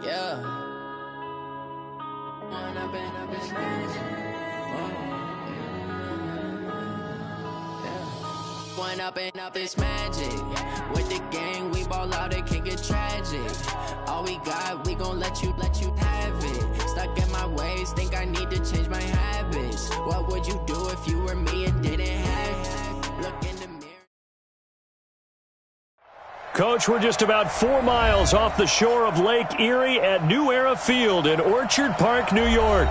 Yeah. One up and up is magic. With the gang, we ball out, it can get tragic. All we got, we gon' let you have it. Stuck in my ways, think I need to change my habits. What would you do if you were me and didn't have it? Look in the mirror. Coach, we're just about 4 miles off the shore of Lake Erie at New Era Field in Orchard Park, New York.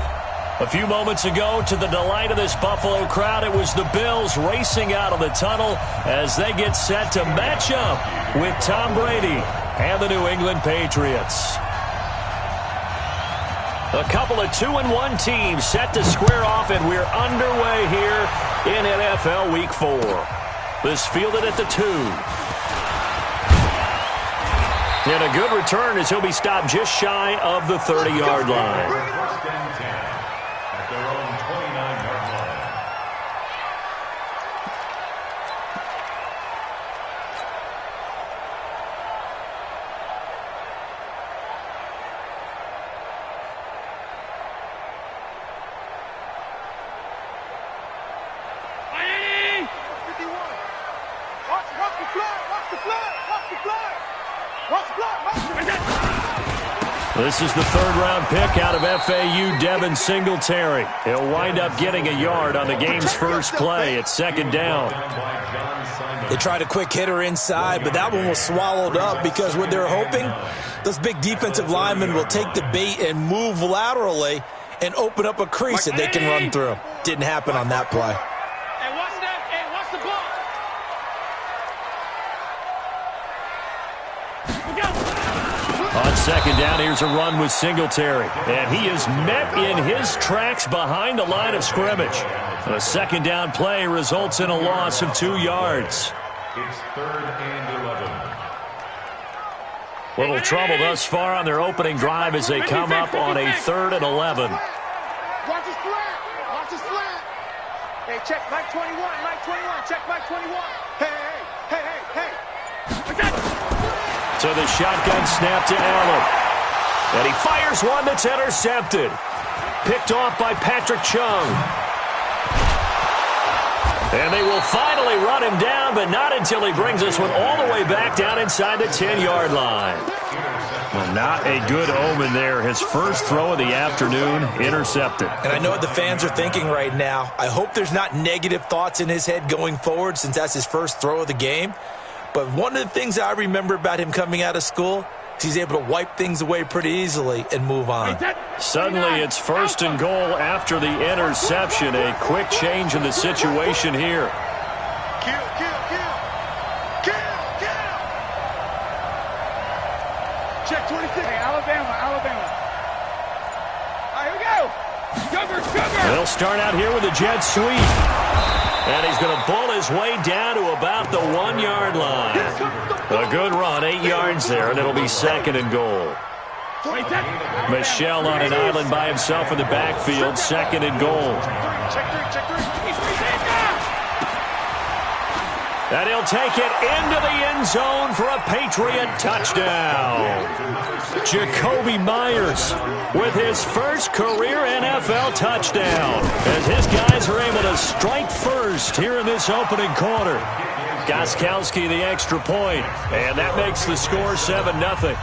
A few moments ago, to the delight of this Buffalo crowd, it was the Bills racing out of the tunnel as they get set to match up with Tom Brady and the New England Patriots. A couple of 2-1 teams set to square off, and we're underway here in NFL Week 4. This fielded at the 2. And a good return as he'll be stopped just shy of the 30-yard line. This is the third-round pick out of FAU, Devin Singletary. He'll wind up getting a yard on the game's first play. It's second down. They tried a quick hitter inside, but that one was swallowed up because what they're hoping, those big defensive linemen will take the bait and move laterally and open up a crease that they can run through. Didn't happen on that play. On second down, here's a run with Singletary. And he is met in his tracks behind the line of scrimmage. A second down play results in a loss of 2 yards. It's 3rd and 11. Little trouble thus far on their opening drive as they come up on a 3rd and 11. Watch his flat. Watch his flat. Hey, check Mike 21. Mike 21. Check Mike 21. Hey. So the shotgun snap to Allen. And he fires one that's intercepted. Picked off by Patrick Chung. And they will finally run him down, but not until he brings this one all the way back down inside the 10-yard line. Well, not a good omen there. His first throw of the afternoon, intercepted. And I know what the fans are thinking right now. I hope there's not negative thoughts in his head going forward since that's his first throw of the game. But one of the things I remember about him coming out of school is he's able to wipe things away pretty easily and move on. Suddenly it's 1st and goal after the interception. A quick change in the situation here. Kill. Check 26. Hey, Alabama. All right, here we go. Sugar. They'll start out here with a jet sweep. And he's going to bull his way down to about the 1-yard line. A good run, 8 yards there, and it'll be 2nd and goal. Michelle on an island by himself in the backfield, 2nd and goal. And he'll take it into the end zone for a Patriot touchdown. Jacoby Myers with his first career NFL touchdown as his guys are able to strike first here in this opening quarter. Gostkowski the extra point, and that makes the score 7-0.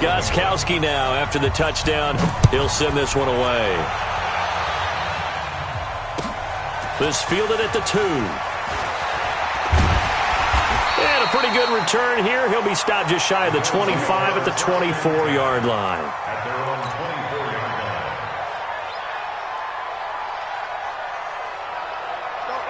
Gostkowski now after the touchdown. He'll send this one away. This fielded at the 2. And a pretty good return here. He'll be stopped just shy of the 25 at the 24-yard line. At their own 24-yard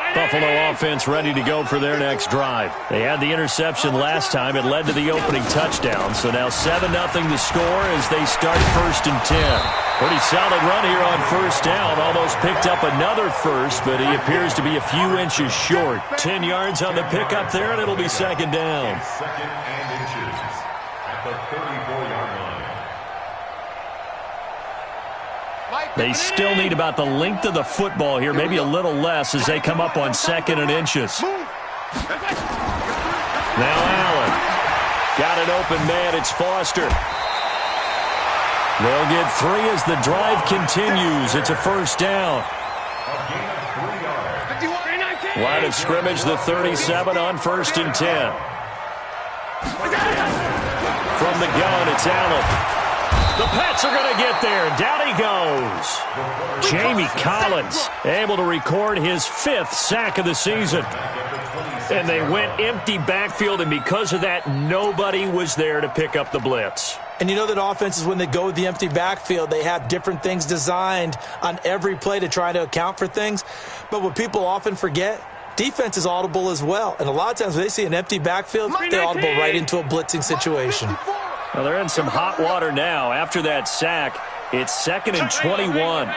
line. Buffalo offense ready to go for their next drive. They had the interception last time. It led to the opening touchdown. So now 7-0 the score as they start 1st and 10. Pretty solid run here on 1st down. Almost picked up another first, but he appears to be a few inches short. 10 yards on the pickup there, and it'll be 2nd down. 2nd and inches at the 34-yard line. They still need about the length of the football here, maybe a little less as they come up on 2nd and inches. Now Allen. Got an open man. It's Foster. They'll get 3 as the drive continues. It's a first down. Line of scrimmage, the 37 on 1st and 10. From the gun, it's Allen. The Pats are going to get there. Down he goes. Jamie Collins able to record his 5th sack of the season. And they went empty backfield, and because of that, nobody was there to pick up the blitz. And you know that offenses, when they go with the empty backfield, they have different things designed on every play to try to account for things. But what people often forget, defense is audible as well. And a lot of times when they see an empty backfield, they're audible right into a blitzing situation. Well, they're in some hot water now. After that sack, it's 2nd and 21.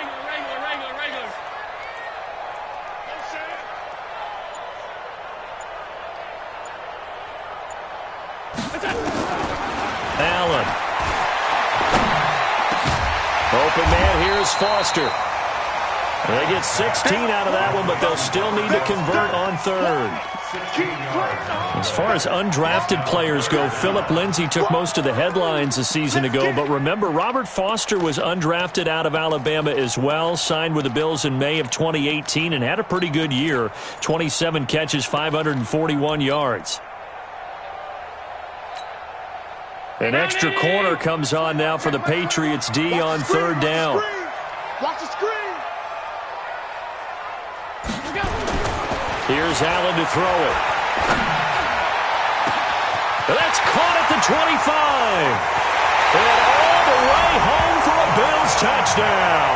Allen. Open man, here's Foster. They get 16 out of that one, but they'll still need to convert on 3rd. As far as undrafted players go, Philip Lindsay took most of the headlines a season ago. But remember, Robert Foster was undrafted out of Alabama as well, signed with the Bills in May of 2018 and had a pretty good year. 27 catches, 541 yards. An extra corner comes on now for the Patriots D on 3rd down. Watch the screen. Here's Allen to throw it. That's caught at the 25. And all the way home for a Bills touchdown.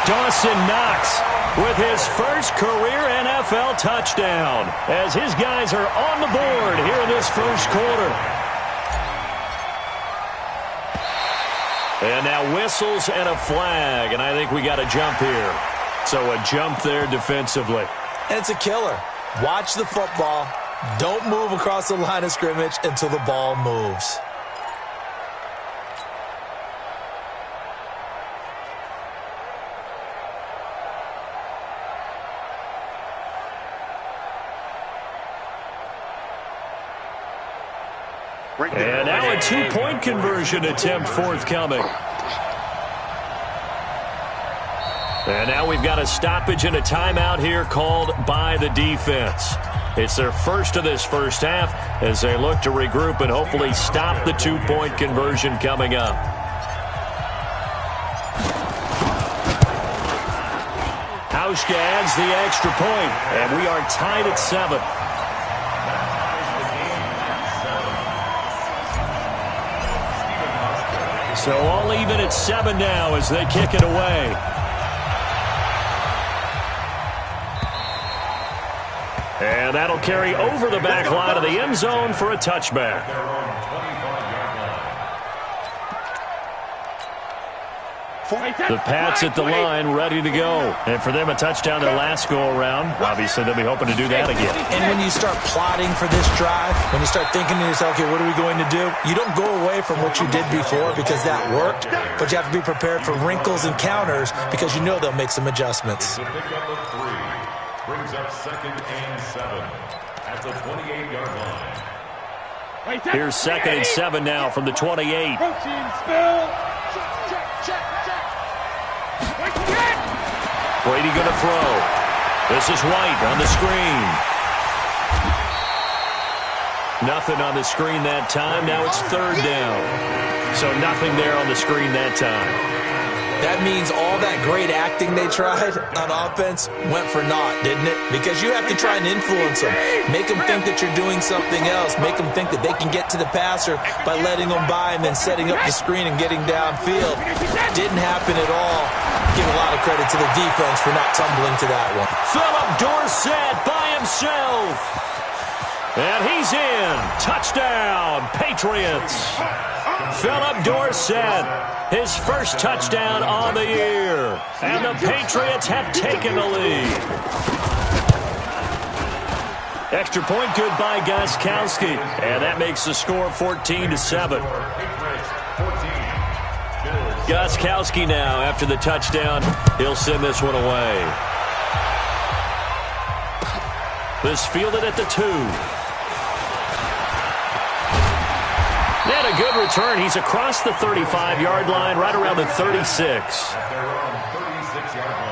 Dawson Knox with his first career NFL touchdown as his guys are on the board here in this first quarter. And now whistles and a flag, and I think we got a jump here. So a jump there defensively. And it's a killer. Watch the football. Don't move across the line of scrimmage until the ball moves. And now a 2-point conversion attempt forthcoming. And now we've got a stoppage and a timeout here called by the defense. It's their first of this first half as they look to regroup and hopefully stop the 2-point conversion coming up. Hauschka adds the extra point, and we are tied at 7. So all even at 7 now as they kick it away. And that'll carry over the back line of the end zone for a touchback. The Pats at the line, ready to go. And for them, a touchdown their last go-around. Obviously, they'll be hoping to do that again. And when you start plotting for this drive, when you start thinking to yourself, okay, what are we going to do? You don't go away from what you did before because that worked, but you have to be prepared for wrinkles and counters because you know they'll make some adjustments. The pickup of 3 brings up 2nd and 7 at the 28-yard line. Here's 2nd and 7 now from the 28. Brady going to throw. This is White on the screen. Nothing on the screen that time. Now it's 3rd down. So nothing there on the screen that time. That means all that great acting they tried on offense went for naught, didn't it? Because you have to try and influence them. Make them think that you're doing something else. Make them think that they can get to the passer by letting them by and then setting up the screen and getting downfield. Didn't happen at all. Give a lot of credit to the defense for not tumbling to that one. Philip Dorsett by himself. And he's in. Touchdown, Patriots. Philip Dorsett, his first touchdown on the year. And the Patriots have taken the lead. Extra point good by Gostkowski. And that makes the score 14-7. Gostkowski now, after the touchdown, he'll send this one away. This fielded at the 2. And a good return. He's across the 35-yard line, right around the 36. At their own 36-yard line.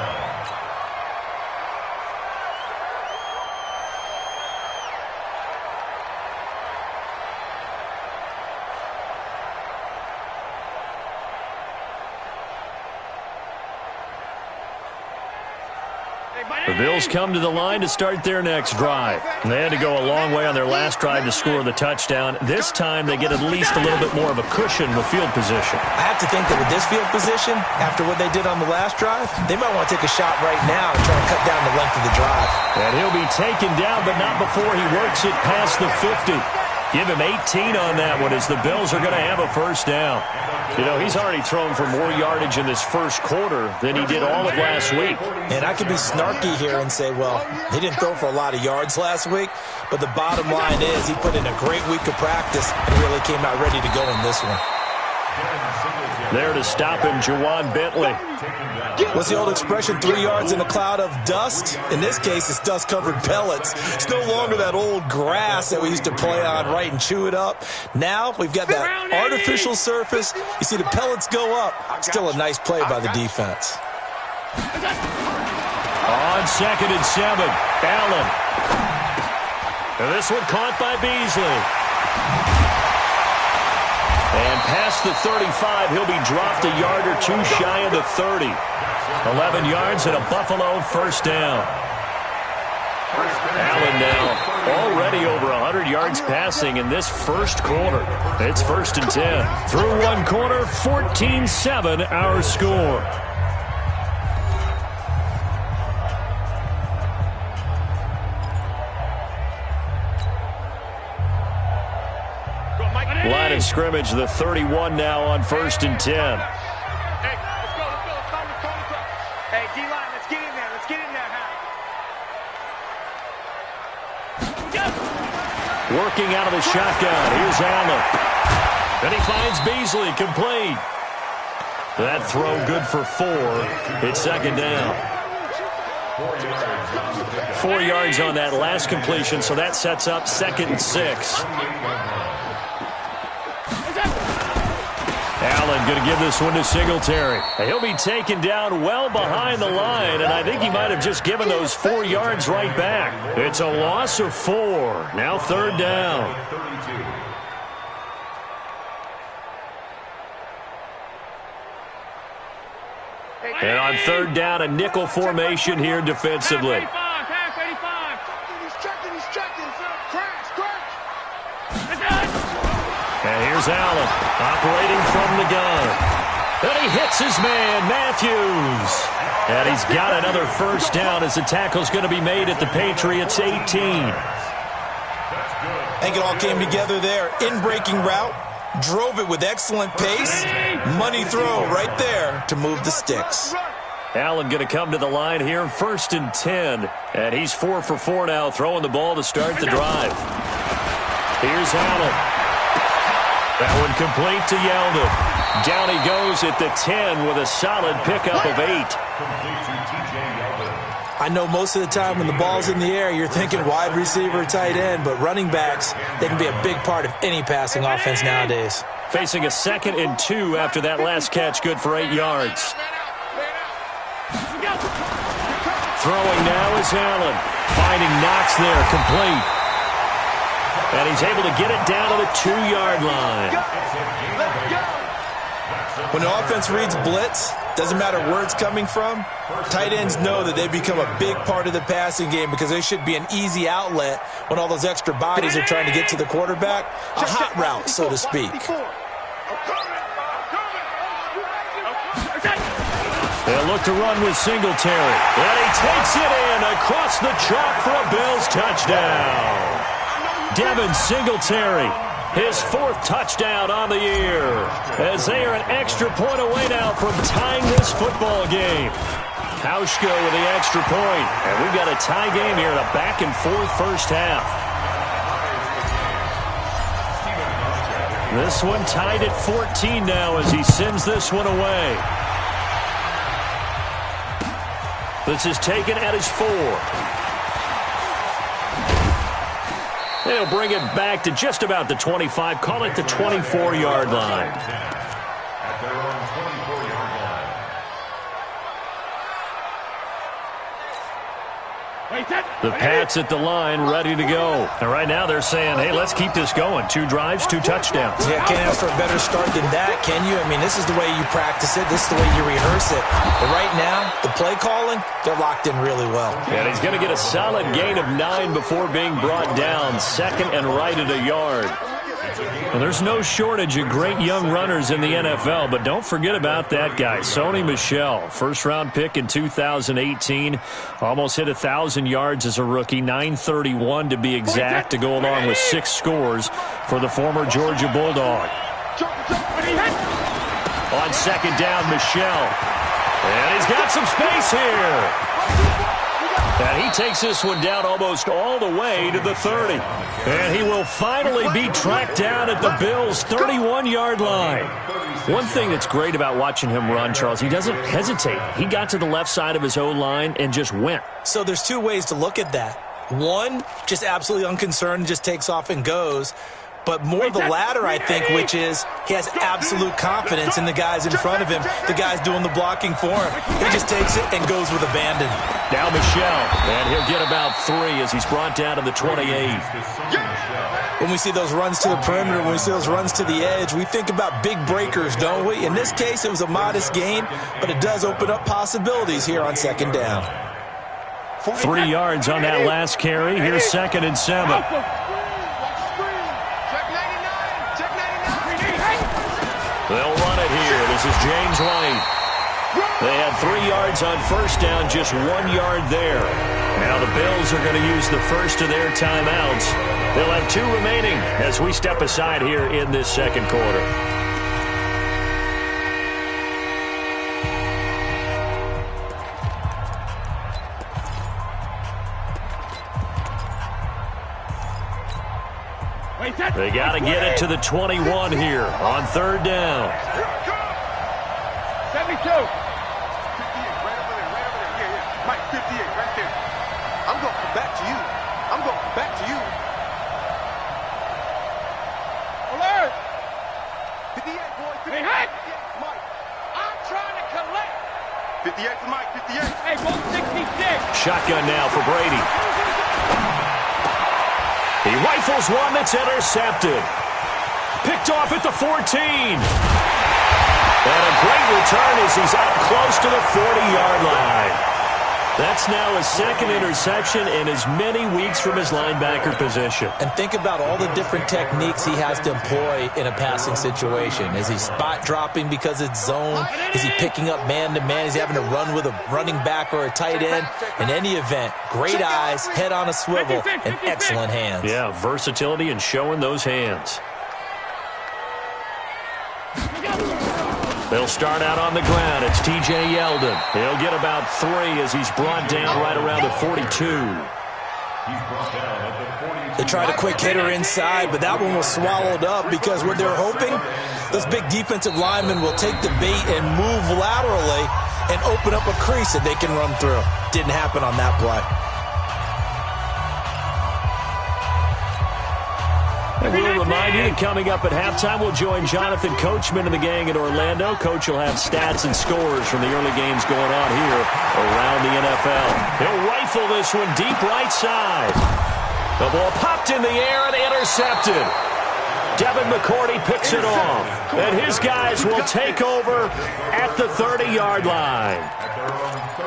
The Bills come to the line to start their next drive. They had to go a long way on their last drive to score the touchdown. This time they get at least a little bit more of a cushion with field position. I have to think that with this field position, after what they did on the last drive, they might want to take a shot right now and try to cut down the length of the drive. And he'll be taken down, but not before he works it past the 50. Give him 18 on that one as the Bills are going to have a first down. You know, he's already thrown for more yardage in this first quarter than he did all of last week. And I could be snarky here and say, well, he didn't throw for a lot of yards last week, but the bottom line is he put in a great week of practice and really came out ready to go in this one. There to stop him, Juwan Bentley. What's the old expression, 3 yards in a cloud of dust? In this case, it's dust-covered pellets. It's no longer that old grass that we used to play on, right, and chew it up. Now we've got that artificial surface. You see the pellets go up. Still a nice play by the defense. On 2nd and 7, Allen. And this one caught by Beasley. And past the 35, he'll be dropped a yard or two shy of the 30. 11 yards and a Buffalo first down. Allen now already over 100 yards passing in this first quarter. It's 1st and 10. Through one quarter, 14-7 our score. Line of scrimmage, the 31 now on 1st and 10. Hey, let's go. Hey, D-line, let's get in there. Let's get in there, Working out of the shotgun. Here's Allen. Then he finds Beasley, complete. That throw good for 4. It's 2nd down. 4 yards on that last completion, so that sets up 2nd and 6. Allen going to give this one to Singletary. He'll be taken down well behind the line, and I think he might have just given those 4 yards right back. It's a loss of 4. Now 3rd down. And on 3rd down, a nickel formation here defensively. And here's Allen, operating from the gun. And he hits his man, Matthews. And he's got another first down as the tackle's going to be made at the Patriots' 18. I think it all came together there. In-breaking route, drove it with excellent pace. Money throw right there to move the sticks. Allen going to come to the line here, 1st and 10. And he's 4 for 4 now, throwing the ball to start the drive. Here's Allen. That one complete to Yeldon. Down he goes at the 10 with a solid pickup of 8. I know most of the time when the ball's in the air, you're thinking wide receiver, tight end, but running backs, they can be a big part of any passing offense nowadays. Facing a 2nd and 2 after that last catch, good for 8 yards. Throwing now is Allen. Finding Knox there, complete. And he's able to get it down to the 2-yard line. When the offense reads blitz, doesn't matter where it's coming from, tight ends know that they've become a big part of the passing game because they should be an easy outlet when all those extra bodies are trying to get to the quarterback. A hot route, so to speak. They'll look to run with Singletary. And he takes it in across the chalk for a Bills touchdown. Devin Singletary, his 4th touchdown on the year, as they are an extra point away now from tying this football game. Hauschko with the extra point, and we've got a tie game here in a back-and-forth first half. This one tied at 14 now as he sends this one away. This is taken at his 4. They'll bring it back to just about the 25. Call it the 24-yard line. At their own 24-yard line. The Pats at the line, ready to go. And right now they're saying, hey, let's keep this going. 2 drives, 2 touchdowns. Yeah, can't ask for a better start than that, can you? I mean, this is the way you practice it. This is the way you rehearse it. But right now, the play calling, they're locked in really well. And he's going to get a solid gain of 9 before being brought down. Second and right at a yard. Well, there's no shortage of great young runners in the NFL, but don't forget about that guy, Sony Michel. First-round pick in 2018. Almost hit 1,000 yards as a rookie, 931 to be exact, to go along with 6 scores for the former Georgia Bulldog. On second down, Michel. And he's got some space here. And he takes this one down almost all the way to the 30. And he will finally be tracked down at the Bills' 31-yard line. One thing that's great about watching him run, Charles, he doesn't hesitate. He got to the left side of his O-line and just went. So there's 2 ways to look at that. One, just absolutely unconcerned, just takes off and goes. But more the latter, I think, which is he has absolute confidence in the guys in front of him, the guys doing the blocking for him. He just takes it and goes with abandon. Now Michel, and he'll get about 3 as he's brought down to the 28. When we see those runs to the perimeter, when we see those runs to the edge, we think about big breakers, don't we? In this case, it was a modest gain, but it does open up possibilities here on second down. 3 yards on that last carry. Here's second and 7. They'll run it here. This is James White. They had 3 yards on first down, just 1 yard there. Now the Bills are going to use the first of their timeouts. They'll have 2 remaining as we step aside here in this second quarter. They got to get it to the 21 here on third down. 72. 58, right over there, Yeah. Mike, 58, right there. I'm going to come back to you. I'm going to come back to you. Alert! 58, boy. 58. Hey, hey! Mike. I'm trying to collect. 58 for Mike, 58. Hey, go 66. Shotgun now for Brady. He rifles one that's intercepted. Picked off at the 14. And a great return as he's up close to the 40-yard line. That's now his second interception in as many weeks from his linebacker position. And think about all the different techniques he has to employ in a passing situation. Is he spot dropping because it's zone? Is he picking up man-to-man? Is he having to run with a running back or a tight end? In any event, great eyes, head on a swivel, and excellent hands. Yeah, versatility and showing those hands. They'll start out on the ground. It's T.J. Yeldon. He'll get about 3 as he's brought down right around the 42. They tried a quick hitter inside, but that one was swallowed up because what they're hoping, those big defensive linemen will take the bait and move laterally and open up a crease that they can run through. Didn't happen on that play. And we'll remind you that coming up at halftime, we'll join Jonathan Coachman and the gang in Orlando. Coach will have stats and scores from the early games going on here around the NFL. He'll rifle this one deep right side. The ball popped in the air and intercepted. Devin McCourty picks it off. And his guys will take over at the 30-yard line.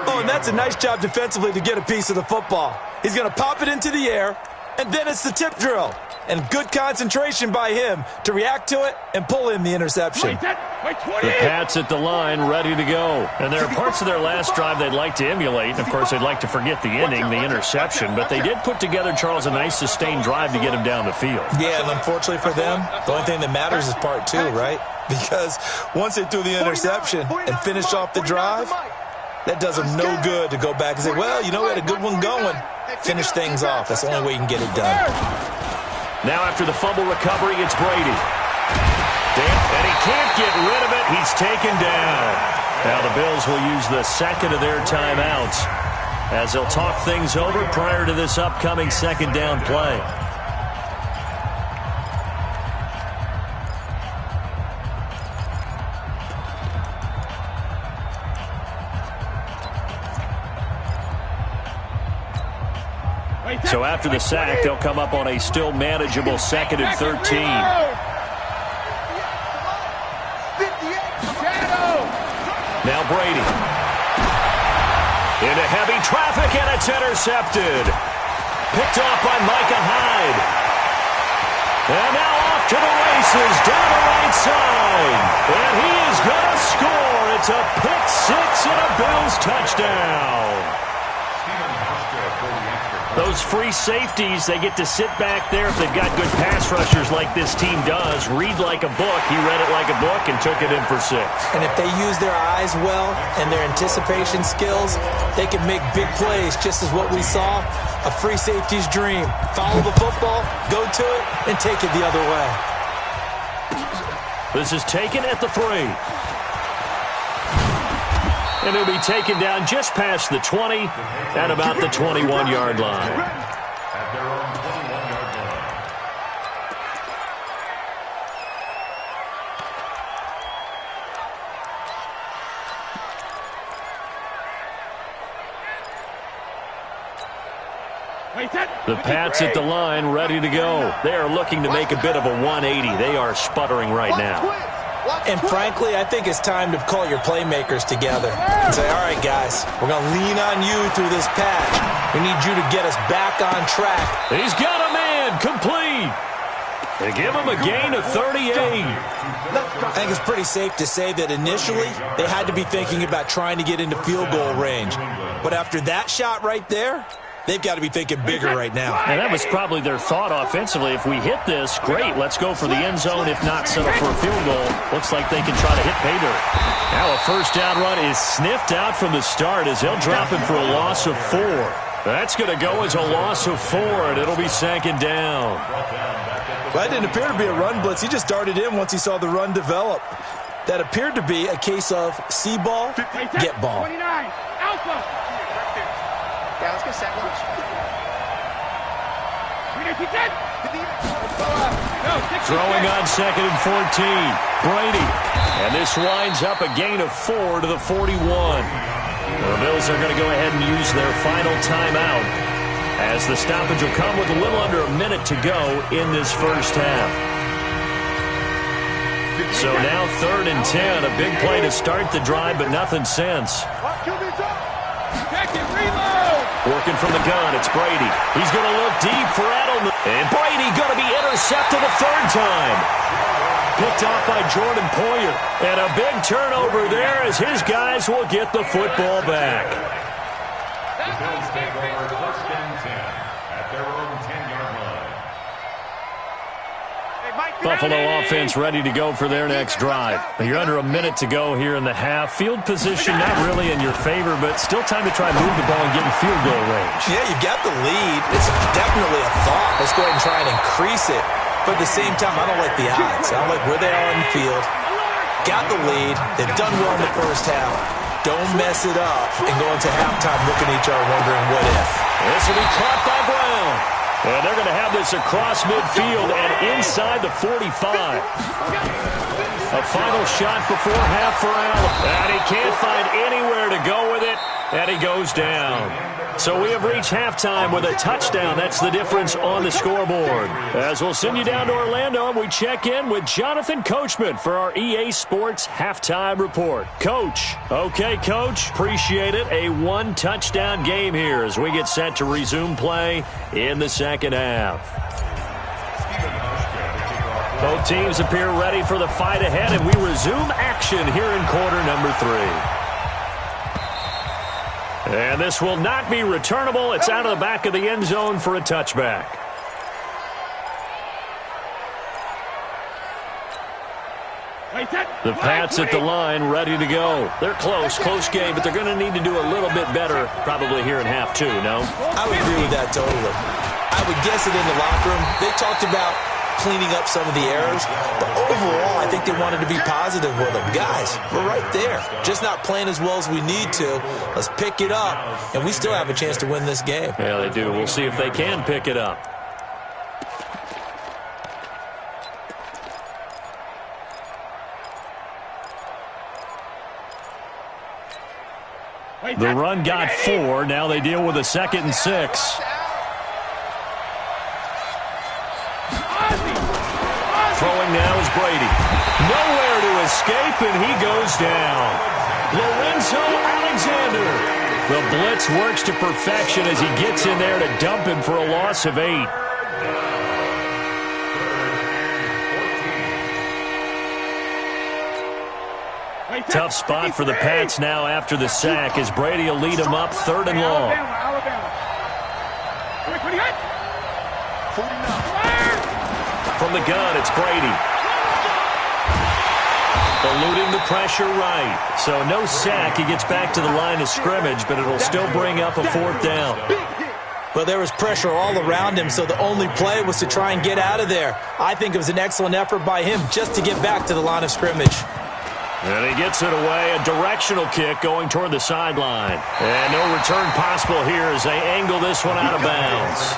Oh, and that's a nice job defensively to get a piece of the football. He's going to pop it into the air, and then it's the tip drill. And good concentration by him to react to it and pull in the interception. The Pats at the line, ready to go. And there are parts of their last drive they'd like to emulate. And, of course, they'd like to forget the ending, the interception. But they did put together, Charles, a nice sustained drive to get him down the field. Yeah, and unfortunately for them, the only thing that matters is part 2, right? Because once they threw the interception and finished off the drive, that does them no good to go back and say, well, you know, we had a good one going. Finish things off. That's the only way you can get it done. Now after the fumble recovery, it's Brady. And he can't get rid of it. He's taken down. Now the Bills will use the second of their timeouts as they'll talk things over prior to this upcoming second down play. So after the sack, they'll come up on a still manageable 2nd and 13. Now Brady. Into heavy traffic, and it's intercepted. Picked off by Micah Hyde. And now off to the races, down the right side. And he is going to score. It's a pick six and a Bills touchdown. Those free safeties, they get to sit back there if they've got good pass rushers like this team does. Read like a book. He read it like a book and took it in for 6. And if they use their eyes well and their anticipation skills, they can make big plays, just as what we saw. A free safety's dream. Follow the football, go to it, and take it the other way. This is taken at the 3. And he'll be taken down just past the 20 at about the 21-yard line. At their own 21-yard line. The Pats at the line, ready to go. They are looking to make a bit of a 180. They are sputtering right now. And frankly, I think it's time to call your playmakers together and say, all right, guys, we're going to lean on you through this patch. We need you to get us back on track. He's got a man complete. They give him a gain of 38. I think it's pretty safe to say that initially they had to be thinking about trying to get into field goal range. But after that shot right there, they've got to be thinking bigger right now. And that was probably their thought offensively. If we hit this, great. Let's go for the end zone. If not, settle for a field goal. Looks like they can try to hit pay dirt. Now a first down run is sniffed out from the start as they'll drop him for a loss of 4. That's going to go as a loss of 4, and it'll be 2nd down. Well, that didn't appear to be a run blitz. He just darted in once he saw the run develop. That appeared to be a case of see ball, get ball. 29, Alpha. Yeah, let's get second. Throwing on 2nd and 14. Brady. And this winds up a gain of 4 to the 41. The Bills are going to go ahead and use their final timeout as the stoppage will come with a little under a minute to go in this first half. So now 3rd and 10. A big play to start the drive, but nothing since. Working from the gun, it's Brady. He's going to look deep for Edelman. And Brady going to be intercepted a 3rd time. Picked off by Jordan Poyer. And a big turnover there as his guys will get the football back. The Bills take over 1st and 10 at their own 10-yard line. Buffalo offense ready to go for their next drive. You're under a minute to go here in the half. Field position not really in your favor, but still time to try and move the ball and get in field goal range. Yeah, you've got the lead. It's definitely a thought. Let's go ahead and try and increase it. But at the same time, I don't like the odds. I don't like where they are on the field. Got the lead. They've done well in the first half. Don't mess it up and go into halftime looking at each other wondering what if. This will be caught by Brown. And they're going to have this across midfield and inside the 45. A final shot before half for Allen. And he can't find anywhere to go with it, and he goes down. So we have reached halftime with a touchdown. That's the difference on the scoreboard. As we'll send you down to Orlando, and we check in with Jonathan Coachman for our EA Sports Halftime Report. Coach. Okay, Coach. Appreciate it. A 1-touchdown game here as we get set to resume play in the second half. Both teams appear ready for the fight ahead, and we resume action here in quarter number 3. And this will not be returnable. It's out of the back of the end zone for a touchback. The Pats at the line, ready to go. They're close game, but they're going to need to do a little bit better probably here in half 2, no? I would agree with that totally. I would guess it in the locker room. They talked about cleaning up some of the errors, but overall, I think they wanted to be positive with them. Guys, we're right there. Just not playing as well as we need to. Let's pick it up, and we still have a chance to win this game. Yeah, they do. We'll see if they can pick it up. The run got 4. Now they deal with a 2nd and 6. escape, and he goes down. Lorenzo Alexander. The blitz works to perfection as he gets in there to dump him for a loss of 8. Tough spot for the Pats now after the sack as Brady will lead them up 3rd and long. From the gun, it's Brady. Eluding the pressure right. So no sack. He gets back to the line of scrimmage, but it'll still bring up a 4th down. Well, there was pressure all around him, so the only play was to try and get out of there. I think it was an excellent effort by him just to get back to the line of scrimmage. And he gets it away, a directional kick going toward the sideline. And no return possible here as they angle this one out of bounds.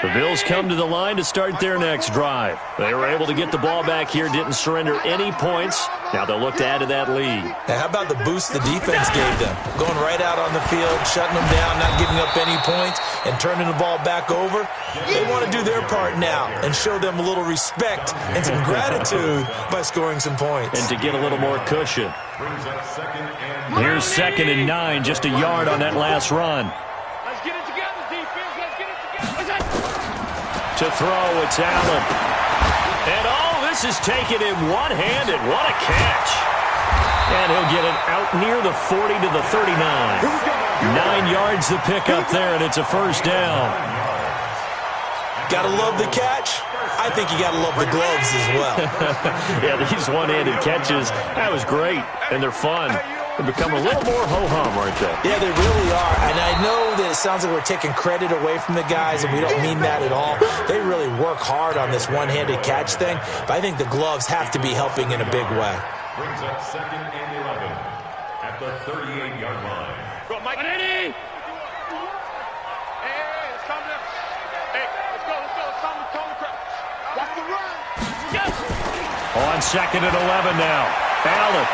The Bills come to the line to start their next drive. They were able to get the ball back here, didn't surrender any points. Now they'll look to add to that lead. Now, how about the boost the defense gave them? Going right out on the field, shutting them down, not giving up any points, and turning the ball back over. They want to do their part now and show them a little respect and some gratitude by scoring some points. And to get a little more cushion. Here's 2nd and 9, just a yard on that last run. To throw, it's Allen. And this is taken in one-handed. What a catch. And he'll get it out near the 40 to the 39. 9 yards the pickup there, and it's a 1st down. Gotta love the catch. I think you gotta love the gloves as well. Yeah, these one-handed catches, that was great, and they're fun. They become a little more ho-hum, aren't they? Yeah, they really are. And I know that it sounds like we're taking credit away from the guys, and we don't mean that at all. They really work hard on this one-handed catch thing, but I think the gloves have to be helping in a big way. Brings up 2nd and 11 at the 38-yard line. Go, Mike. Hey, it's coming up. Hey, let's go. It's coming to watch the run. Yes. On 2nd and 11 now. Allen,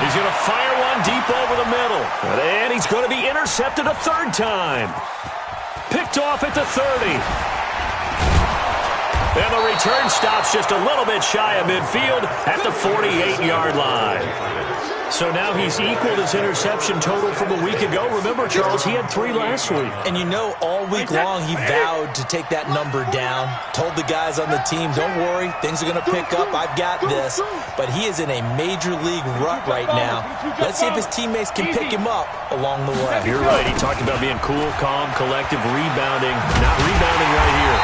he's going to fire one deep over the middle. And he's going to be intercepted a 3rd time. Picked off at the 30. And the return stops just a little bit shy of midfield at the 48-yard line. So now he's equaled his interception total from a week ago. Remember, Charles, he had 3 last week. And you know, all week long he vowed to take that number down. Told the guys on the team, don't worry, things are going to pick up. I've got this. But he is in a major league rut right now. Let's see if his teammates can pick him up along the way. You're right. He talked about being cool, calm, collective, rebounding. Not rebounding right here.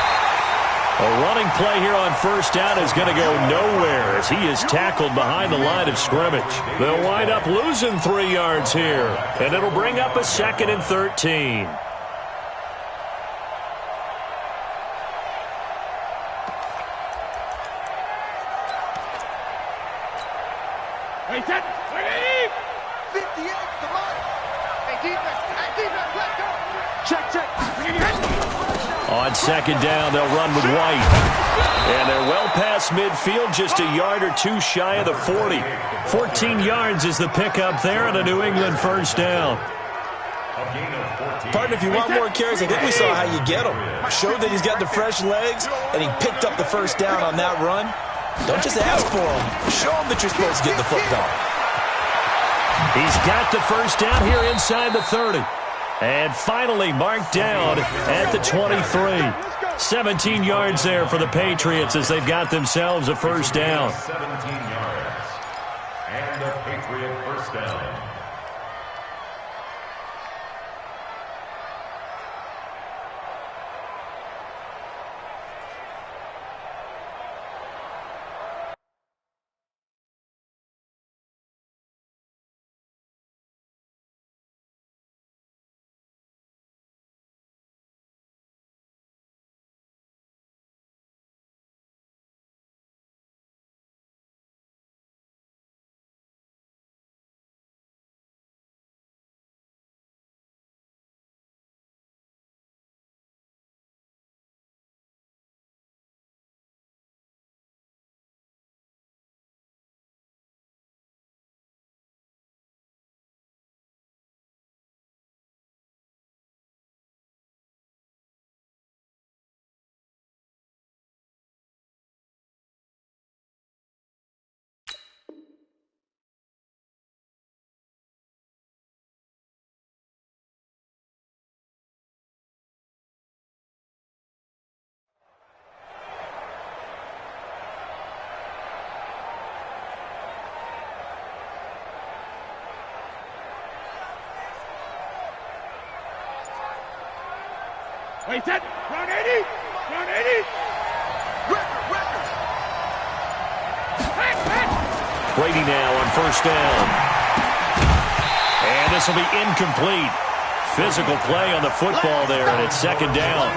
A running play here on 1st down is going to go nowhere as he is tackled behind the line of scrimmage. They'll wind up losing 3 yards here, and it'll bring up a 2nd and 13. Hey, set. 58, come on. Hey, defense, let's go. Check. On 2nd down, they'll run with White. And they're well past midfield, just a yard or 2 shy of the 40. 14 yards is the pickup there and a New England 1st down. Partner, if you want more carries, I think we saw how you get them. Showed that he's got the fresh legs, and he picked up the 1st down on that run. Don't just ask for them. Show them that you're supposed to get the football. He's got the 1st down here inside the 30. And finally marked down at the 23. 17 yards there for the Patriots as they've got themselves a 1st down. 17 yards. And the Patriot 1st down. Wait, set. Run 80. Run 80. Record. Brady now on first down. And this will be incomplete. Physical play on the football there, and it's second down.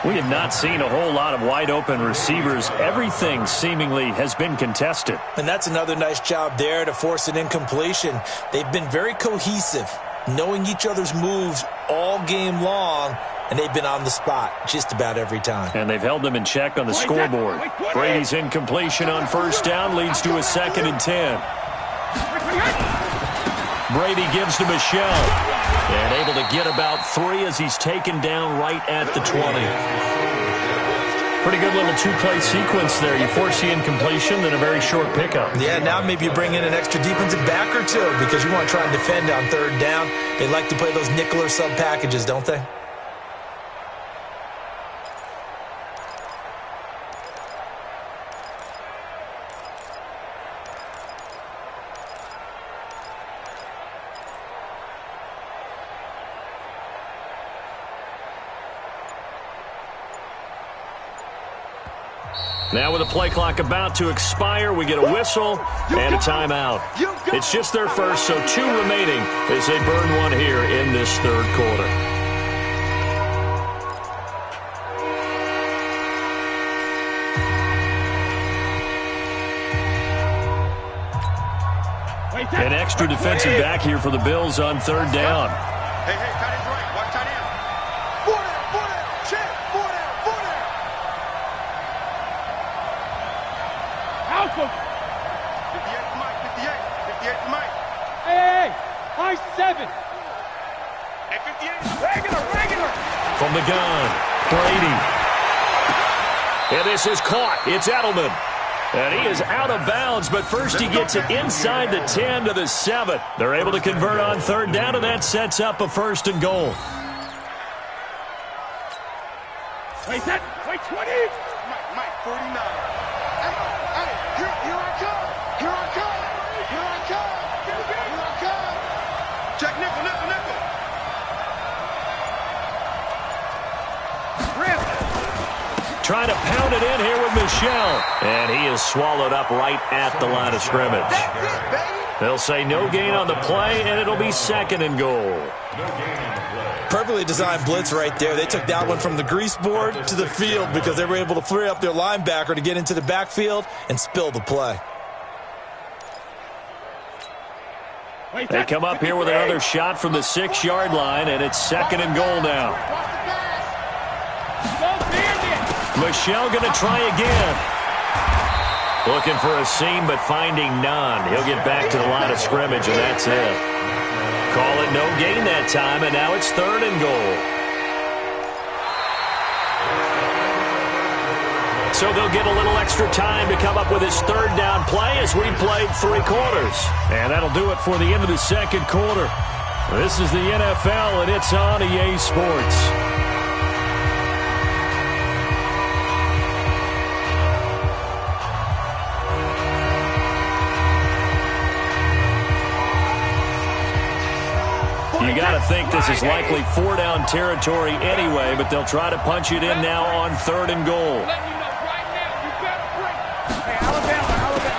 We have not seen a whole lot of wide-open receivers. Everything seemingly has been contested. And that's another nice job there to force an incompletion. They've been very cohesive, knowing each other's moves all game long, and they've been on the spot just about every time. And they've held them in check on the scoreboard. Brady's incompletion on first down leads to a 2nd and 10. Brady gives to Michelle. And able to get about 3 as he's taken down right at the 20. Pretty good little two-play sequence there. You force the incompletion, then a very short pickup. Yeah, now maybe you bring in an extra defensive back or two because you want to try and defend on third down. They like to play those nickel or sub packages, don't they? Now with the play clock about to expire, we get a whistle and a timeout. It's just their first, so 2 remaining as they burn one here in this third quarter. An extra defensive back here for the Bills on third down. Hey, tight end's right. Watch tight end. 4 down. Check. 4 down. Alpha. 58 for Mike. 58 for Mike. Hey. High 7. Hey, 58. Regular. From the gun, Brady. And this is caught. It's Edelman. And he is out of bounds, but first he gets it inside the 10 to the 7. They're able to convert on third down, and that sets up a 1st and goal. Wait, 20. Mike, 49. Hey, here I come. Check nickel. Trying to pound it in here with Michelle. And he is swallowed up right at the line of scrimmage. They'll say no gain on the play, and it'll be 2nd and goal. Perfectly designed blitz right there. They took that one from the grease board to the field because they were able to free up their linebacker to get into the backfield and spill the play. They come up here with another shot from the 6-yard line, and it's 2nd and goal now. Michelle going to try again. Looking for a seam, but finding none. He'll get back to the line of scrimmage, and that's it. Call it no gain that time, and now it's 3rd and goal. So they'll get a little extra time to come up with his third down play as we played 3 quarters. And that'll do it for the end of the second quarter. This is the NFL, and it's on EA Sports. You got to think this is likely 4-down territory anyway, but they'll try to punch it in now on 3rd and goal.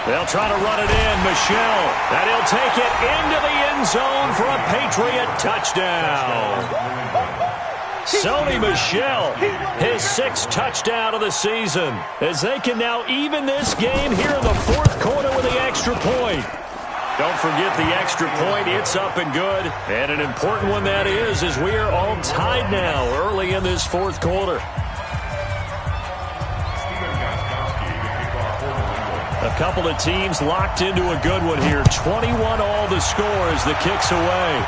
They'll try to run it in. Michelle, and he'll take it into the end zone for a Patriot touchdown. Sony Michel, his 6th touchdown of the season, as they can now even this game here in the 4th quarter with the extra point. Don't forget the extra point. It's up and good. And an important one that is, as we are all tied now early in this 4th quarter. A couple of teams locked into a good one here. 21 all the score as the kick's away.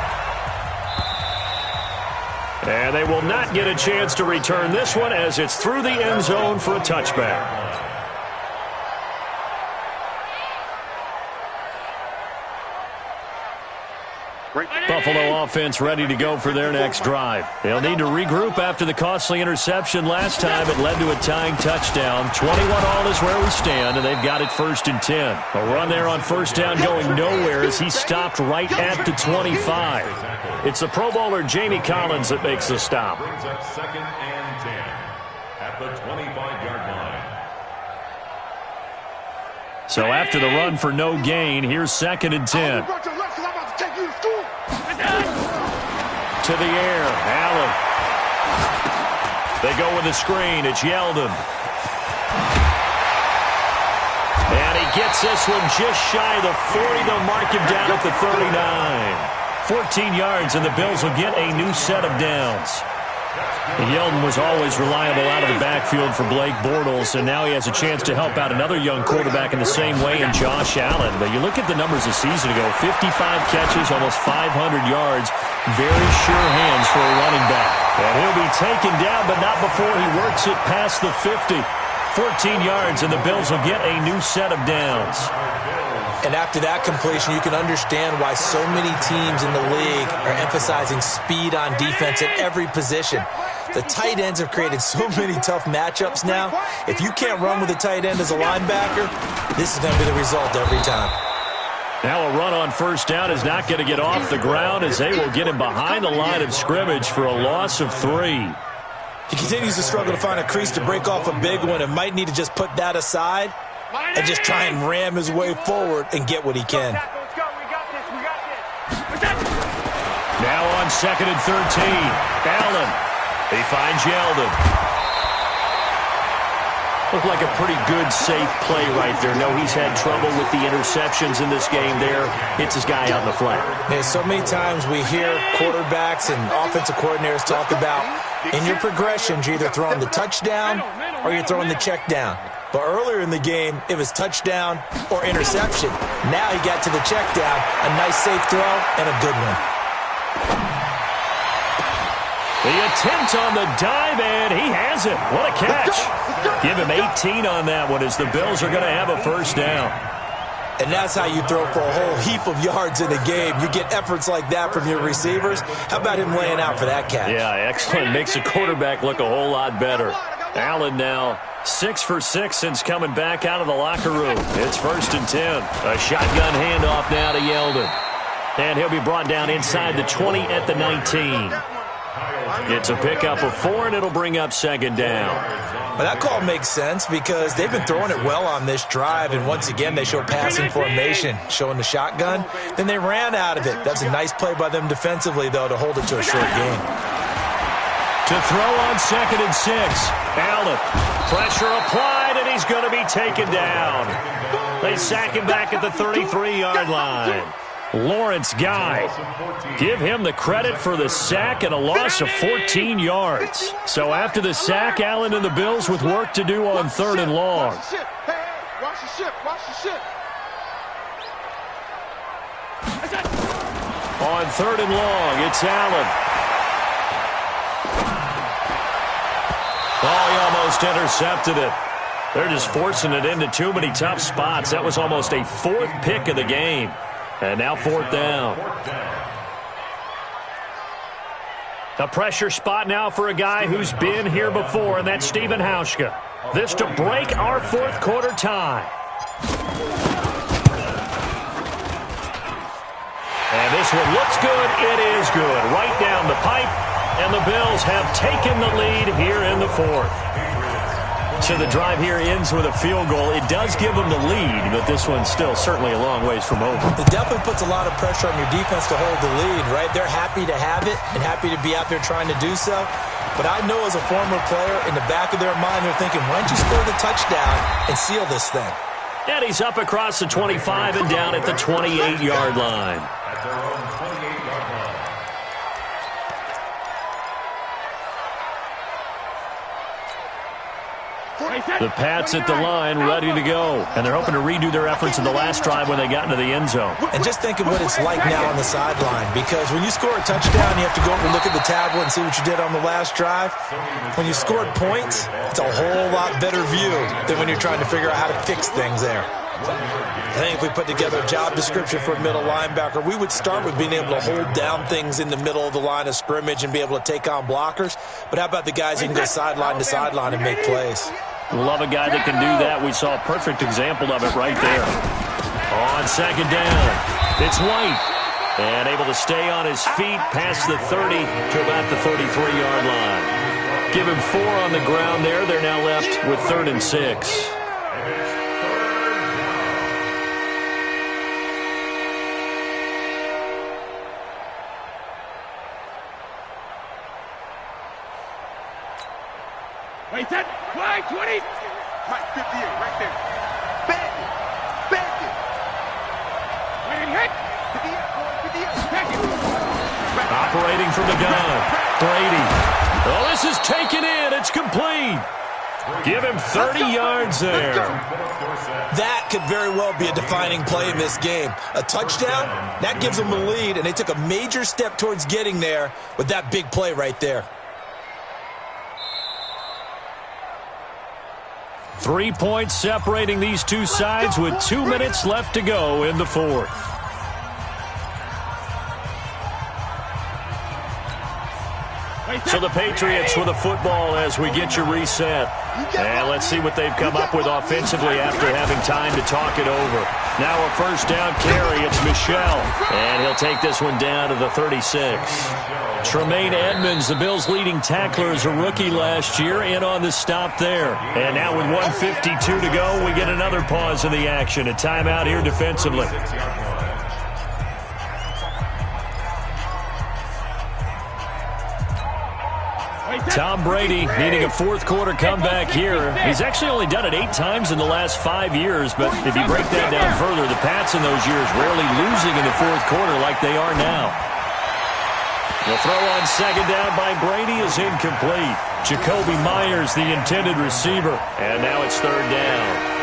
And they will not get a chance to return this one as it's through the end zone for a touchback. Buffalo offense ready to go for their next drive. They'll need to regroup after the costly interception last time. It led to a tying touchdown. 21-all is where we stand, and they've got it 1st and 10. A run there on first down going nowhere as he stopped right at the 25. It's the Pro Bowler Jamie Collins that makes the stop. Brings up 2nd and 10 at the 25-yard line. So after the run for no gain, here's 2nd and 10. To the air, Allen. They go with a screen. It's Yeldon. And he gets this one just shy of the 40. They'll mark him down at the 39. 14 yards, and the Bills will get a new set of downs. Yeldon was always reliable out of the backfield for Blake Bortles, and now he has a chance to help out another young quarterback in the same way in Josh Allen. But you look at the numbers a season ago, 55 catches, almost 500 yards, very sure hands for a running back. And he'll be taken down, but not before he works it past the 50. 14 yards, and the Bills will get a new set of downs. And after that completion, you can understand why so many teams in the league are emphasizing speed on defense at every position. The tight ends have created so many tough matchups now. If you can't run with a tight end as a linebacker, this is going to be the result every time. Now a run on first down is not going to get off the ground as they will get him behind the line of scrimmage for a loss of 3. He continues to struggle to find a crease to break off a big one and might need to just put that aside and just try and ram his way forward and get what he can. Now on 2nd and 13, Allen. He finds Yeldon. Looked like a pretty good, safe play right there. No, he's had trouble with the interceptions in this game there. Hits his guy out in the flat. Yeah, so many times we hear quarterbacks and offensive coordinators talk about in your progressions, you're either throwing the touchdown or you're throwing the check down. But earlier in the game, it was touchdown or interception. Now he got to the check down, a nice safe throw, and a good one. The attempt on the dive, and he has it. What a catch. Give him 18 on that one as the Bills are going to have a first down. And that's how you throw for a whole heap of yards in a game. You get efforts like that from your receivers. How about him laying out for that catch? Yeah, excellent. Makes the quarterback look a whole lot better. Allen now 6 for 6 since coming back out of the locker room. It's 1st and 10. A shotgun handoff now to Yeldon. And he'll be brought down inside the 20 at the 19. It's a pickup of 4, and it'll bring up 2nd down. Well, that call makes sense because they've been throwing it well on this drive, and once again they show passing formation, showing the shotgun. Then they ran out of it. That's a nice play by them defensively, though, to hold it to a short game. To throw on 2nd and 6. Allen. Pressure applied, and he's going to be taken down. They sack him back at the 33-yard line. Lawrence Guy. Give him the credit for the sack and a loss of 14 yards. So after the sack, Allen and the Bills with work to do on 3rd and long. Watch the ship. On 3rd and long, it's Allen. Oh, he almost intercepted it. They're just forcing it into too many tough spots. That was almost a 4th pick of the game. And now 4th down. A pressure spot now for a guy who's been here before, and that's Stephen Hauschka. This to break our 4th quarter tie. And this one looks good. It is good. Right down the pipe, and the Bills have taken the lead here in the 4th. So the drive here ends with a field goal. It does give them the lead, but this one's still certainly a long ways from over. It definitely puts a lot of pressure on your defense to hold the lead, right? They're happy to have it and happy to be out there trying to do so. But I know as a former player, in the back of their mind, they're thinking, why don't you score the touchdown and seal this thing? And he's up across the 25 and down at the 28-yard line. At their own 28-yard line. The Pats at the line, ready to go. And they're hoping to redo their efforts in the last drive when they got into the end zone. And just think of what it's like now on the sideline, because when you score a touchdown, you have to go over and look at the tablet and see what you did on the last drive. When you scored points, it's a whole lot better view than when you're trying to figure out how to fix things there. I think if we put together a job description for a middle linebacker, we would start with being able to hold down things in the middle of the line of scrimmage and be able to take on blockers. But how about the guys who can go sideline to sideline and make plays? Love a guy that can do that. We saw a perfect example of it right there. On second down, it's White. And able to stay on his feet past the 30 to about the 33-yard line. Give him 4 on the ground there. They're now left with 3rd and 6. Wait, that fly 20. Mike 58 right there. Bang it. Bang it. Waiting hit. 58. Operating from the gun. Brady. Oh, this is taken in. It's complete. Give him 30 yards there. That could very well be a defining play in this game. A touchdown, that gives them a lead, and they took a major step towards getting there with that big play right there. 3 points separating these two sides with 2 minutes left to go in the 4th. So the Patriots with the football as we get you reset. And let's see what they've come up with offensively after having time to talk it over. Now a first down carry. It's Michel. And he'll take this one down to the 36. Tremaine Edmonds, the Bills' leading tackler, as a rookie last year, in on the stop there. And now with 1:52 to go, we get another pause in the action. A timeout here defensively. Tom Brady needing a 4th quarter comeback here. He's actually only done it 8 times in the last 5 years, but if you break that down further, the Pats in those years rarely losing in the 4th quarter like they are now. The throw on second down by Brady is incomplete. Jacoby Myers, the intended receiver, and now it's 3rd down.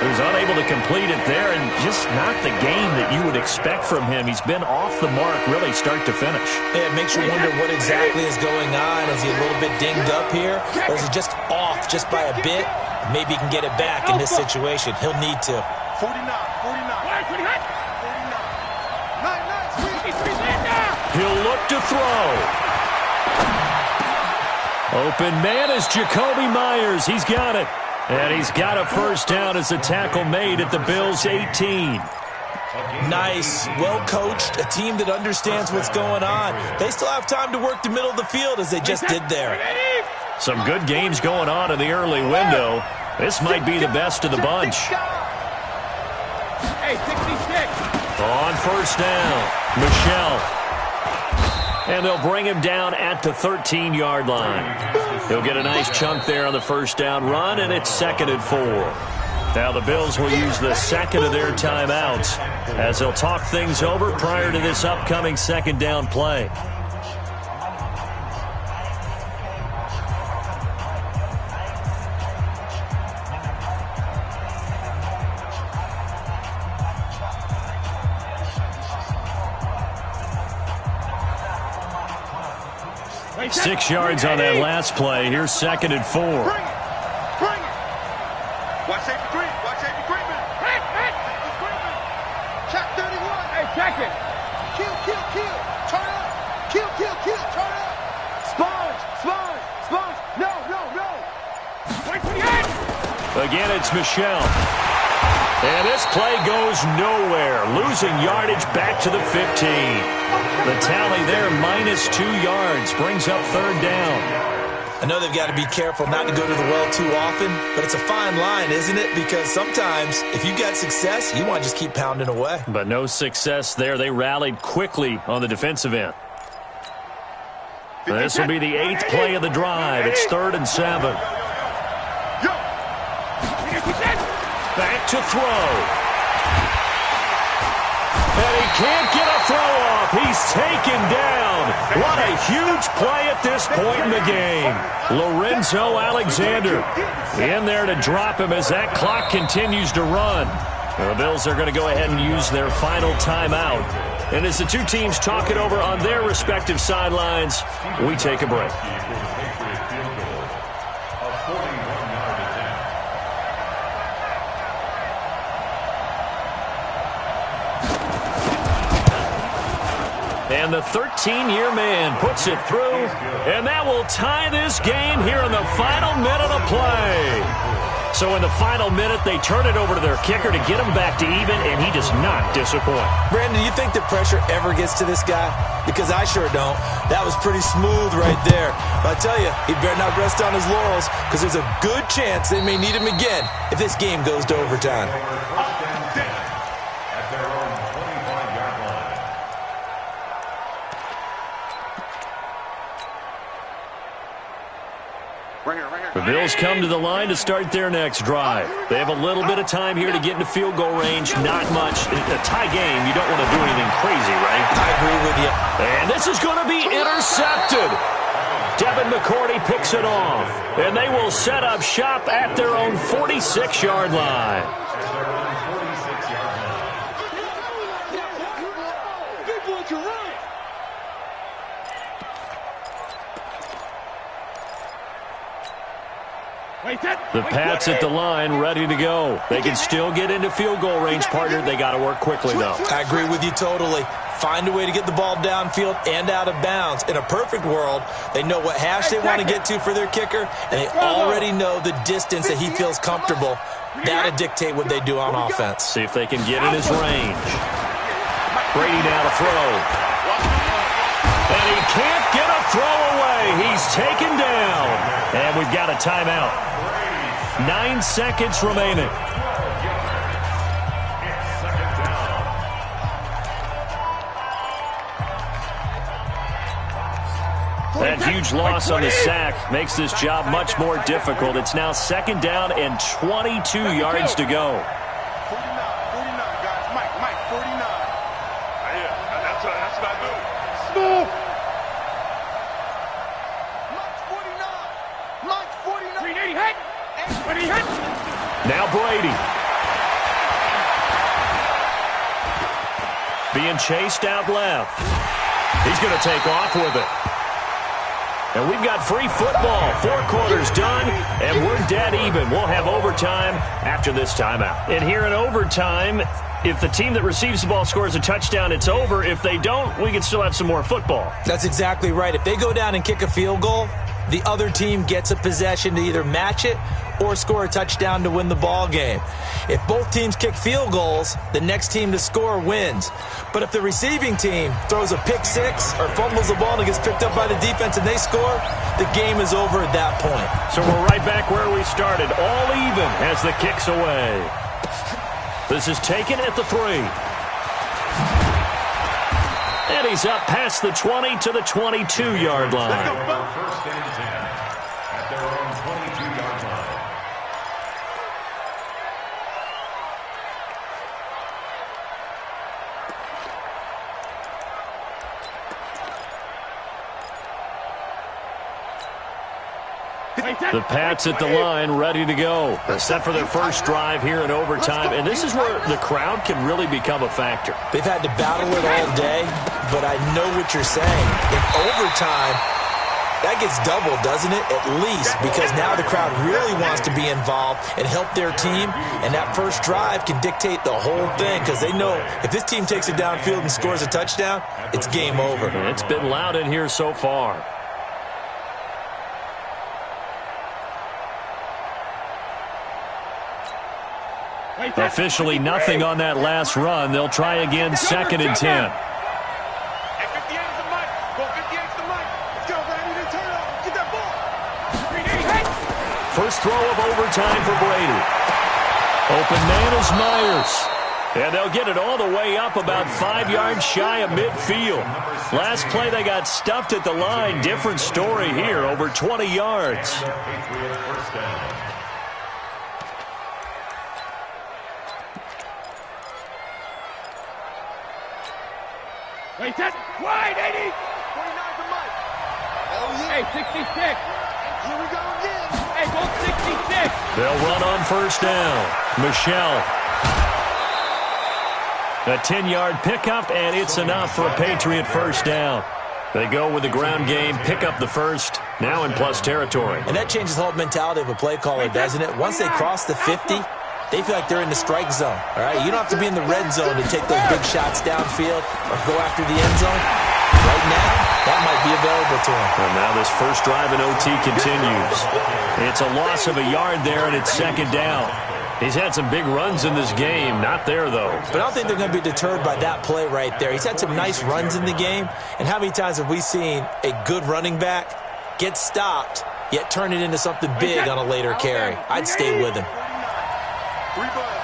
He was unable to complete it there, and just not the game that you would expect from him. He's been off the mark really start to finish. Yeah, it makes you wonder what exactly is going on. Is he a little bit dinged up here, or is he just off just by a bit? Maybe he can get it back in this situation. He'll need to. 49. He'll look to throw. Open man is Jacoby Myers. He's got it. And he's got a first down as a tackle made at the Bills' 18. Nice, well-coached, a team that understands what's going on. They still have time to work the middle of the field as they just did there. Some good games going on in the early window. This might be the best of the bunch. Hey, 66. On first down, Michel. And they'll bring him down at the 13-yard line. He'll get a nice chunk there on the first down run, and it's 2nd and 4. Now the Bills will use the second of their timeouts as they'll talk things over prior to this upcoming second down play. Wait, 6 yards on that last play. Here's 2nd and 4. Bring it. Watch safety green. Hit. Check 31. Hey, check it. Kill. Turn up. Kill. Turn up. Sponge. No. Wait for the end. Again, it's Michel. And this play goes nowhere. Losing yardage back to the 15. The tally there, -2 yards, brings up 3rd down. I know they've got to be careful not to go to the well too often, but it's a fine line, isn't it? Because sometimes, if you got success, you want to just keep pounding away. But no success there. They rallied quickly on the defensive end. This will be the 8th play of the drive. It's 3rd and 7. Back to throw. And he can't get a throw off. He's taken down. What a huge play at this point in the game. Lorenzo Alexander in there to drop him as that clock continues to run. The Bills are going to go ahead and use their final timeout. And as the two teams talk it over on their respective sidelines, we take a break. And the 13-year man puts it through, and that will tie this game here in the final minute of play. So in the final minute, they turn it over to their kicker to get him back to even, and he does not disappoint. Brandon, do you think the pressure ever gets to this guy? Because I sure don't. That was pretty smooth right there. But I tell you, he better not rest on his laurels, because there's a good chance they may need him again if this game goes to overtime. At their own 25-yard line. The Bills come to the line to start their next drive. They have a little bit of time here to get into field goal range. Not much. A tie game, you don't want to do anything crazy, right? I agree with you. And this is going to be intercepted. Devin McCourty picks it off. And they will set up shop at their own 46-yard line. The Pats at the line, ready to go. They can still get into field goal range, partner. They got to work quickly, though. I agree with you totally. Find a way to get the ball downfield and out of bounds. In a perfect world, they know what hash they want to get to for their kicker, and they already know the distance that he feels comfortable. That'll dictate what they do on offense. See if they can get in his range. Brady now to throw. And he can't get a throw away. He's taken down. And we've got a timeout. 9 seconds remaining. That huge loss on the sack makes this job much more difficult. It's now second down and 22 yards to go. 49, guys. Mike, 49. Yeah, that's what I do. Smooth. Mike's 49. 380 hit. Now Brady. Being chased out left. He's going to take off with it. And we've got free football. 4 quarters done, and we're dead even. We'll have overtime after this timeout. And here in overtime, if the team that receives the ball scores a touchdown, it's over. If they don't, we can still have some more football. That's exactly right. If they go down and kick a field goal, the other team gets a possession to either match it or score a touchdown to win the ball game. If both teams kick field goals, the next team to score wins. But if the receiving team throws a pick six or fumbles the ball and it gets picked up by the defense and they score, the game is over at that point. So we're right back where we started, all even as the kick's away. This is taken at the 3. And he's up past the 20 to the 22-yard line. First and 10 at their own 22-yard line. The Pats at the line, ready to go. They're set for their first drive here in overtime, and this is where the crowd can really become a factor. They've had to battle it all day, but I know what you're saying. In overtime, that gets doubled, doesn't it? At least, because now the crowd really wants to be involved and help their team, and that first drive can dictate the whole thing, because they know if this team takes it downfield and scores a touchdown, it's game over. It's been loud in here so far. Officially nothing on that last run. They'll try again, second and 10. First throw of overtime for Brady. Open man is Myers. And they'll get it all the way up about 5 yards shy of midfield. Last play they got stuffed at the line. Different story here, over 20 yards. Wait, that wide, 80. 49 to Mike. Oh, yeah. Hey, 66. Here we go again. Hey, go 66. They'll run on first down. Michelle. A 10-yard pickup, and it's enough for a Patriot first down. They go with the ground game, pick up the first, now in plus territory. And that changes the whole mentality of a play caller, doesn't it? Once they cross the 50, they feel like they're in the strike zone, all right? You don't have to be in the red zone to take those big shots downfield or go after the end zone. Right now, that might be available to him. And now this first drive in OT continues. It's a loss of a yard there, and it's second down. He's had some big runs in this game. Not there, though. But I don't think they're going to be deterred by that play right there. He's had some nice runs in the game. And how many times have we seen a good running back get stopped, yet turn it into something big on a later carry? I'd stay with him. Three bucks.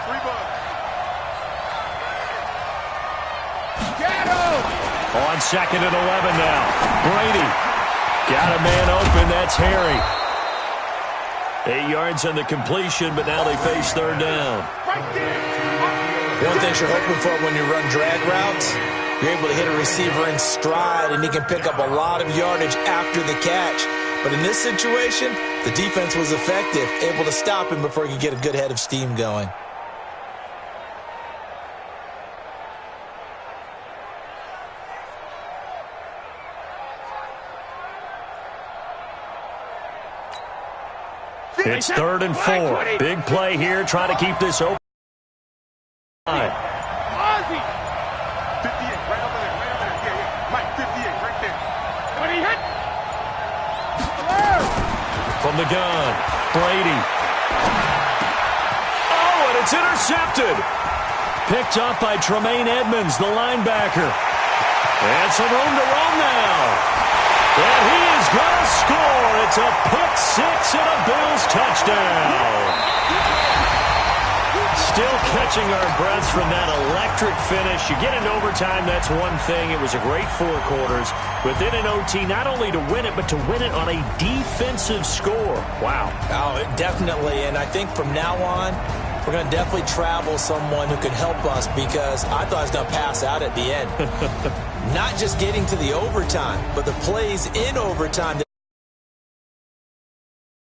On second and 11 now. Brady got a man open. That's Harry. 8 yards on the completion, but now they face third down. One thing you're hoping for when you run drag routes, you're able to hit a receiver in stride, and he can pick up a lot of yardage after the catch. But in this situation, the defense was effective, able to stop him before he could get a good head of steam going. It's 3rd and 4. Big play here, trying to keep this open. Ozzy! 58, right over there. Yeah. Mike, 58, right there. When he hit! From the gun, Brady. Oh, and it's intercepted. Picked up by Tremaine Edmonds, the linebacker. And some room to run now. And he is going to score. It's a pick-6 and a Bills touchdown. Still catching our breaths from that electric finish. You get into overtime, that's one thing. It was a great 4 quarters. But then in OT, not only to win it, but to win it on a defensive score. Wow. Oh, definitely. And I think from now on, we're going to definitely travel someone who can help us, because I thought I was going to pass out at the end. Not just getting to the overtime, but the plays in overtime.